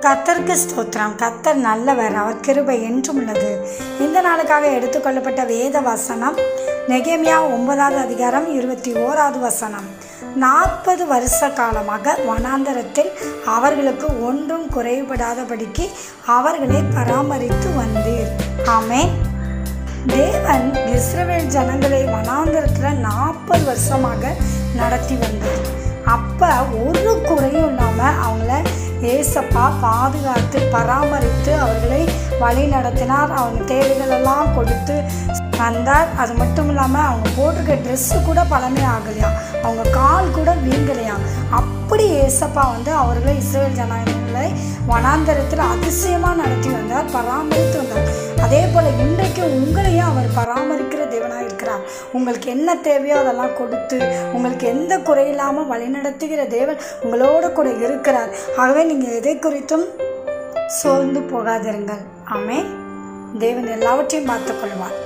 கர்த்தருக்கு ஸ்தோத்திரம். கர்த்தர் நல்லவர், அவர் கிருபை என்றும் உள்ளது. இந்த நாளுக்காக எடுத்துக்கொள்ளப்பட்ட வேத வசனம் நெகேமியா 9வது அதிகாரம் 21வது வசனம். 40 வருஷ காலமாக வனாந்தரத்தில் அவர்களுக்கு ஒன்றும் குறைபடாதபடிக்கு அவர்களை பராமரித்து வந்தீர். ஆமென். தேவன் இஸ்ரவேல் ஜனங்களை வனாந்தரத்தில் 40 வருஷமாக நடத்தி வந்தார். அப்போ ஒரு குறையும் இல்லாமல் அவங்கள ஏசப்பா பாதுகாத்து பராமரித்து அவர்களை வழி நடத்தினார். அவங்க தேவைகளெல்லாம் கொடுத்து வந்தார். அது மட்டும் இல்லாமல் அவங்க போட்டிருக்க ட்ரெஸ்ஸு கூட பழமே ஆகலையா, அவங்க கால் கூட வீங்கலையா. அப்படி ஏசப்பா அவர்களை இஸ்ரவேல் ஜனங்களை வனாந்தரத்தில் அதிசயமாக நடத்தி வந்தார், பராமரித்து வந்தார். அதே போல் இன்றைக்கு உங்களையும் அவர் பராமரிக்கிற தேவனாக இருக்கிறார். உங்களுக்கு என்ன தேவையோ அதெல்லாம் கொடுத்து உங்களுக்கு எந்த குறையில்லாமல் வழிநடத்துகிற தேவன் உங்களோட கூட இருக்கிறார். ஆகவே நீங்கள் எதை குறித்தும் சோர்ந்து போகாதிருங்கள். ஆமென். தேவன் எல்லாவற்றையும் பார்த்துக்கொள்வார்.